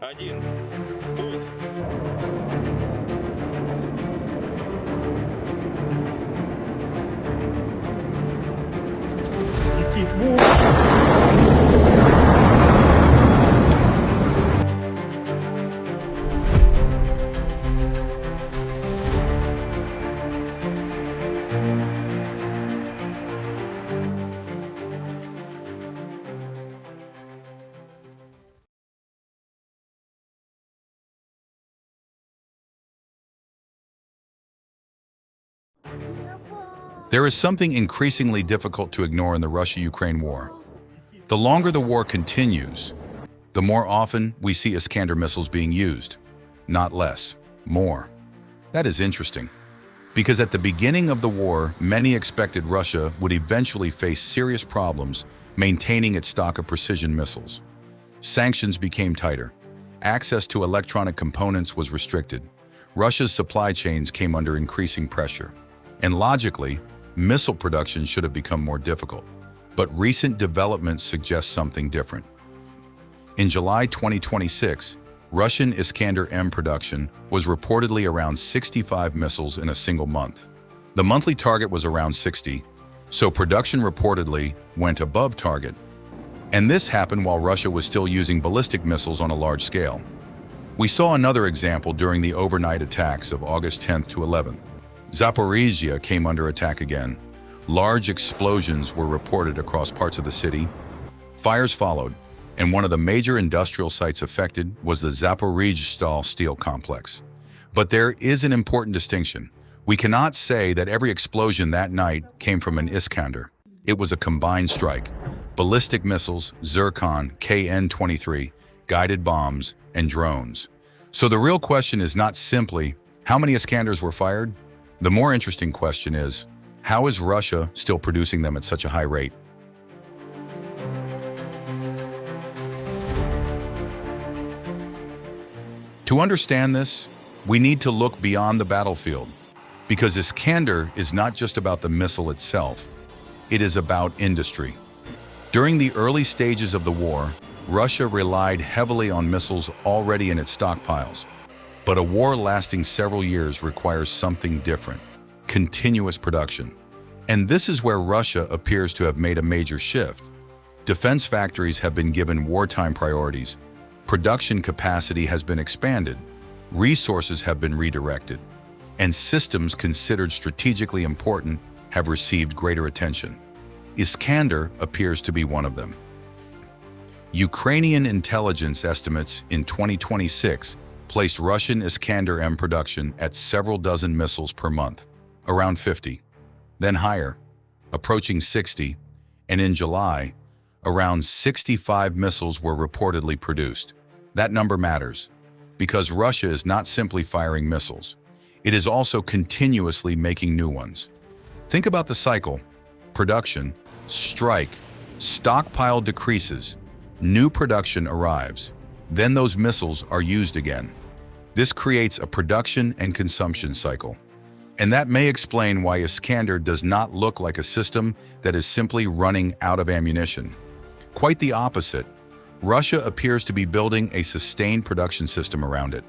Один. Пуск. Летит. There is something increasingly difficult to ignore in the Russia-Ukraine war. The longer the war continues, the more often we see Iskander missiles being used. Not less, more. That is interesting, because at the beginning of the war, many expected Russia would eventually face serious problems maintaining its stock of precision missiles. Sanctions became tighter. Access to electronic components was restricted. Russia's supply chains came under increasing pressure. And logically, missile production should have become more difficult. But recent developments suggest something different. In July 2026, Russian Iskander-M production was reportedly around 65 missiles in a single month. The monthly target was around 60, so production reportedly went above target. And this happened while Russia was still using ballistic missiles on a large scale. We saw another example during the overnight attacks of August 10th to 11th. Zaporizhzhia came under attack again. Large explosions were reported across parts of the city. Fires followed, and one of the major industrial sites affected was the Zaporizhzhtal steel complex. But there is an important distinction. We cannot say that every explosion that night came from an Iskander. It was a combined strike. Ballistic missiles, Zircon, KN-23, guided bombs, and drones. So the real question is not simply, how many Iskanders were fired? The more interesting question is, how is Russia still producing them at such a high rate? To understand this, we need to look beyond the battlefield, because Iskander is not just about the missile itself, it is about industry. During the early stages of the war, Russia relied heavily on missiles already in its stockpiles. But a war lasting several years requires something different: continuous production. And this is where Russia appears to have made a major shift. Defense factories have been given wartime priorities. Production capacity has been expanded. Resources have been redirected. And systems considered strategically important have received greater attention. Iskander appears to be one of them. Ukrainian intelligence estimates in 2026 placed Russian Iskander-M production at several dozen missiles per month, around 50, then higher, approaching 60, and in July, around 65 missiles were reportedly produced. That number matters, because Russia is not simply firing missiles. It is also continuously making new ones. Think about the cycle: production, strike, stockpile decreases, new production arrives, then those missiles are used again. This creates a production and consumption cycle. And that may explain why Iskander does not look like a system that is simply running out of ammunition. Quite the opposite. Russia appears to be building a sustained production system around it.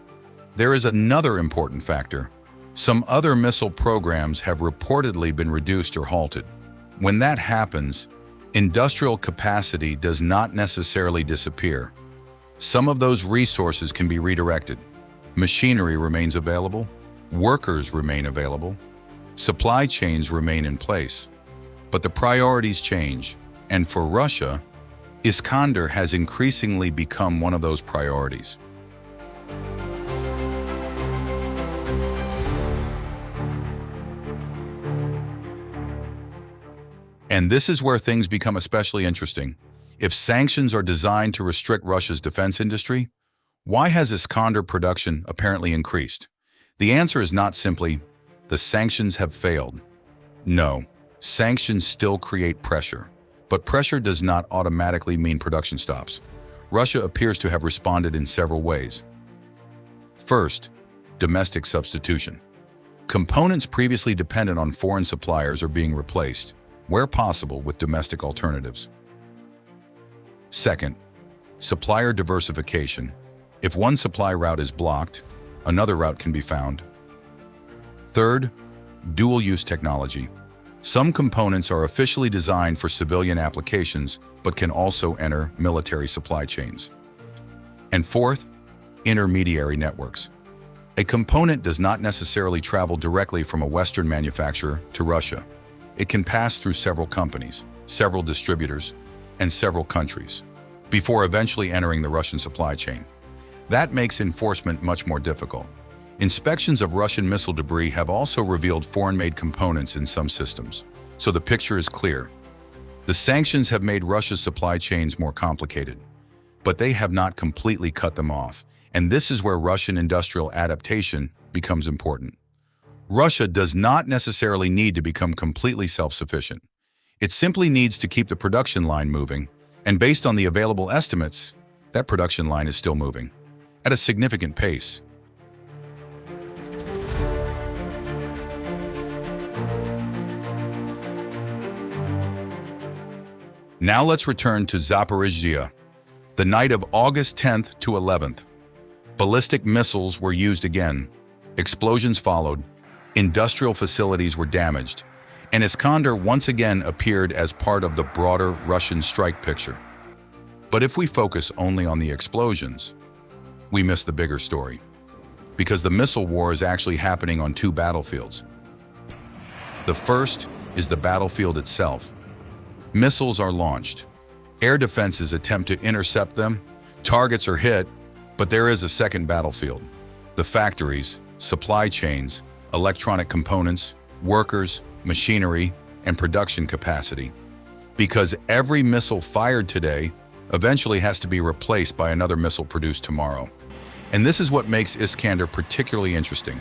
There is another important factor. Some other missile programs have reportedly been reduced or halted. When that happens, industrial capacity does not necessarily disappear. Some of those resources can be redirected. Machinery remains available. Workers remain available. Supply chains remain in place. But the priorities change. And for Russia, Iskander has increasingly become one of those priorities. And this is where things become especially interesting. If sanctions are designed to restrict Russia's defense industry, why has Iskander production apparently increased? The answer is not simply, the sanctions have failed. No, sanctions still create pressure. But pressure does not automatically mean production stops. Russia appears to have responded in several ways. First, domestic substitution. Components previously dependent on foreign suppliers are being replaced, where possible, with domestic alternatives. Second, supplier diversification. If one supply route is blocked, another route can be found. Third, dual-use technology. Some components are officially designed for civilian applications, but can also enter military supply chains. And fourth, intermediary networks. A component does not necessarily travel directly from a Western manufacturer to Russia. It can pass through several companies, several distributors, and several countries, before eventually entering the Russian supply chain. That makes enforcement much more difficult. Inspections of Russian missile debris have also revealed foreign-made components in some systems, so the picture is clear. The sanctions have made Russia's supply chains more complicated, but they have not completely cut them off, and this is where Russian industrial adaptation becomes important. Russia does not necessarily need to become completely self-sufficient. It simply needs to keep the production line moving, and based on the available estimates, that production line is still moving at a significant pace. Now let's return to Zaporizhzhia, the night of August 10th to 11th. Ballistic missiles were used again, explosions followed, industrial facilities were damaged, and Iskander once again appeared as part of the broader Russian strike picture. But if we focus only on the explosions, we miss the bigger story, because the missile war is actually happening on two battlefields. The first is the battlefield itself. Missiles are launched. Air defenses attempt to intercept them. Targets are hit, but there is a second battlefield. The factories, supply chains, electronic components, workers, machinery, and production capacity. Because every missile fired today eventually has to be replaced by another missile produced tomorrow. And this is what makes Iskander particularly interesting.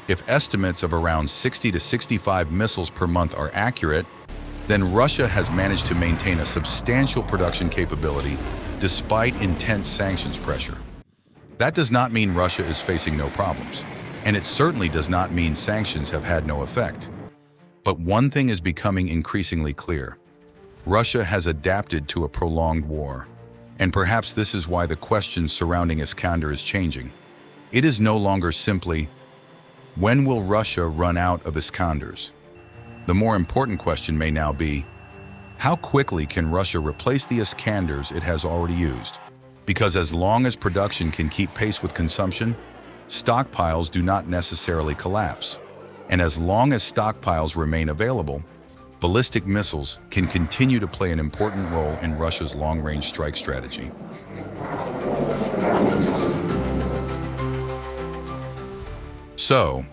If estimates of around 60 to 65 missiles per month are accurate, then Russia has managed to maintain a substantial production capability despite intense sanctions pressure. That does not mean Russia is facing no problems, and it certainly does not mean sanctions have had no effect. But one thing is becoming increasingly clear. Russia has adapted to a prolonged war, and perhaps this is why the question surrounding Iskander is changing. It is no longer simply, when will Russia run out of Iskanders? The more important question may now be, how quickly can Russia replace the Iskanders it has already used? Because as long as production can keep pace with consumption, stockpiles do not necessarily collapse. And as long as stockpiles remain available, ballistic missiles can continue to play an important role in Russia's long-range strike strategy. So,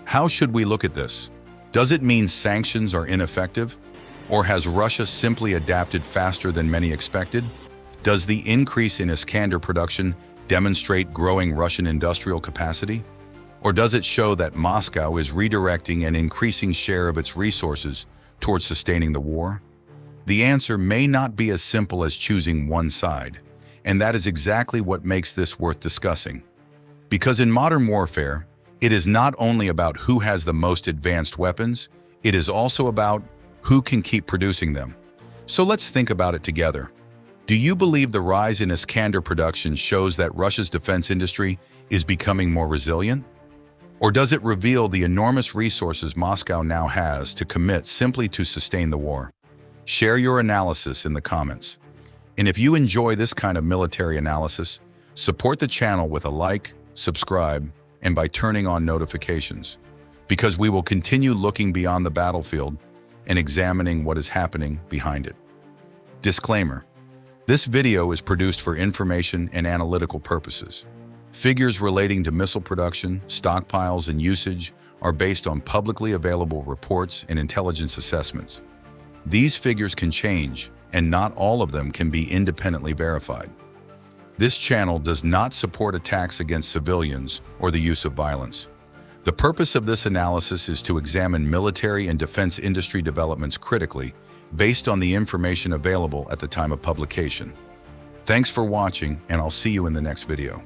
how should we look at this? Does it mean sanctions are ineffective? Or has Russia simply adapted faster than many expected? Does the increase in Iskander production demonstrate growing Russian industrial capacity? Or does it show that Moscow is redirecting an increasing share of its resources towards sustaining the war? The answer may not be as simple as choosing one side, and that is exactly what makes this worth discussing. Because in modern warfare, it is not only about who has the most advanced weapons, it is also about who can keep producing them. So let's think about it together. Do you believe the rise in Iskander production shows that Russia's defense industry is becoming more resilient? Or does it reveal the enormous resources Moscow now has to commit simply to sustain the war? Share your analysis in the comments. And if you enjoy this kind of military analysis, support the channel with a like, subscribe, and by turning on notifications, because we will continue looking beyond the battlefield and examining what is happening behind it. Disclaimer: this video is produced for information and analytical purposes. Figures relating to missile production, stockpiles, and usage are based on publicly available reports and intelligence assessments. These figures can change, and not all of them can be independently verified. This channel does not support attacks against civilians or the use of violence. The purpose of this analysis is to examine military and defense industry developments critically, based on the information available at the time of publication. Thanks for watching, and I'll see you in the next video.